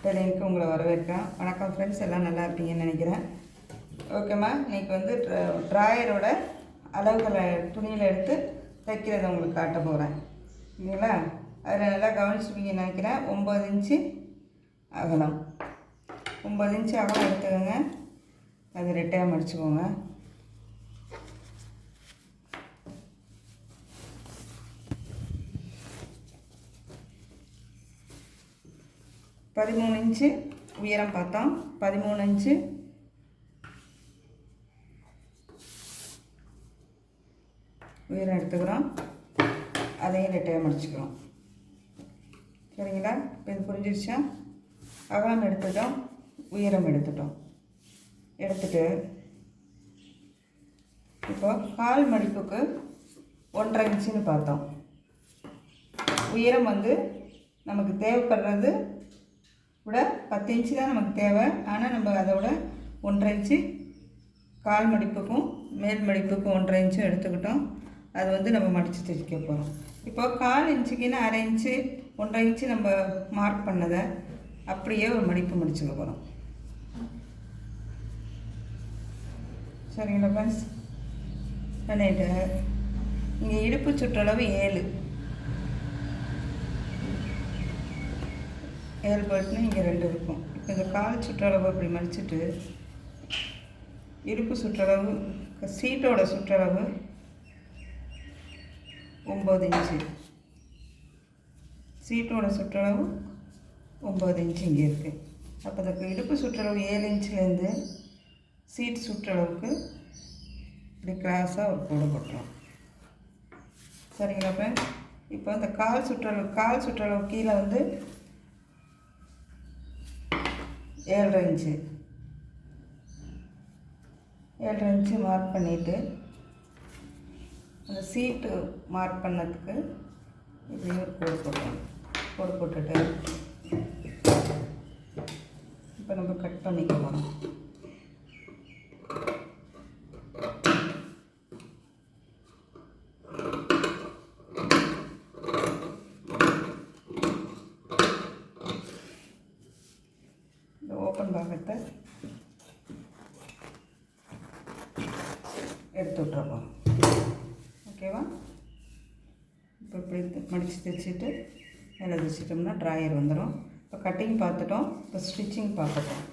டெய்லருக்கு உங்களை வரவேற்கிறேன். வணக்கம் ஃப்ரெண்ட்ஸ், எல்லாம் நல்லா இருப்பீங்கன்னு நினைக்கிறேன். ஓகேம்மா, இன்றைக்கி வந்து ட்ராயரோட அளவுகளை துணியில் எடுத்து தைக்கிறத உங்களுக்கு காட்ட போகிறேன். இல்லைங்களா? அதில் நல்லா கவனிச்சுப்பீங்கன்னு நினைக்கிறேன். 9 இன்ச்சு அகலம், 9 இன்ச்சு அகலம் எடுத்துக்கோங்க. அது ரெட்டையாக மடிச்சுக்கோங்க. பதிமூணு இன்ச்சு உயரம் பார்த்தோம். 13 இன்ச்சு உயரம் எடுத்துக்கிறோம். அதையும் ரெட்டையாக முடிச்சுக்கிறோம். சரிங்களா? இப்போ இது புரிஞ்சிருச்சா? அகலம் எடுத்துட்டோம், உயரம் எடுத்துட்டோம். எடுத்துட்டு இப்போ கால் மடிப்புக்கு 1.5 இன்ச்சுன்னு பார்த்தோம். உயரம் வந்து நமக்கு தேவைப்படுறது விட 10 இன்ச்சு தான் நமக்கு தேவை. ஆனால் நம்ம அதோட 1.5 இன்ச்சு கால் மடிப்புக்கும் மேல் மடிப்புக்கும் 1.5 இன்ச்சும் எடுத்துக்கிட்டோம். அது வந்து நம்ம மடித்து தைக்க போகிறோம். இப்போ 1/4 இன்ச்சுக்குன்னு 1/2 இன்ச்சு 1.5 இன்ச்சு நம்ம மார்க் பண்ணதை அப்படியே ஒரு மடிப்பு முடிச்சுக்க போகிறோம். சரிங்களா ஃப்ரெண்ட்ஸ்? பண்ணிட்டு இங்கே இடுப்பு சுற்றளவு 7 போட்டுன்னு இங்கே 2 இருக்கும். இப்போ இந்த கால் சுற்றளவு அப்படி மடிச்சுட்டு இடுப்பு சுற்றளவு சீட்டோட சுற்றளவு 9 இன்ச்சு, சீட்டோட சுற்றளவு 9 இன்ச்சு இங்கே இருக்குது. அப்போ இந்த இடுப்பு சுற்றளவு 7 இன்ச்சுலேருந்து சீட் சுற்றளவுக்கு இப்படி கிராஸாக ஒரு கோடு போட்டுரும். சரிங்களா ஃப்ரெண்ட்ஸ்? இப்போ இந்த கால் சுற்றளவு கீழே வந்து 7.5 இன்ச்சு மார்க் பண்ணிவிட்டு அந்த சீட்டு மார்க் பண்ணதுக்கு இப்படி ஒரு கோடு போட்டுட்டு இப்போ நம்ம கட் பண்ணிக்க போகிறோம். இந்த ஓப்பன் பாகத்தை எடுத்து விட்றோம். ஓகேவா? இப்போ இப்படி மடித்து தைச்சிட்டு மேலே தைச்சிட்டோம்னா ட்ராயர் வந்துடும். இப்போ கட்டிங் பார்த்துட்டோம். இப்போ ஸ்டிச்சிங் பார்த்துட்டோம்.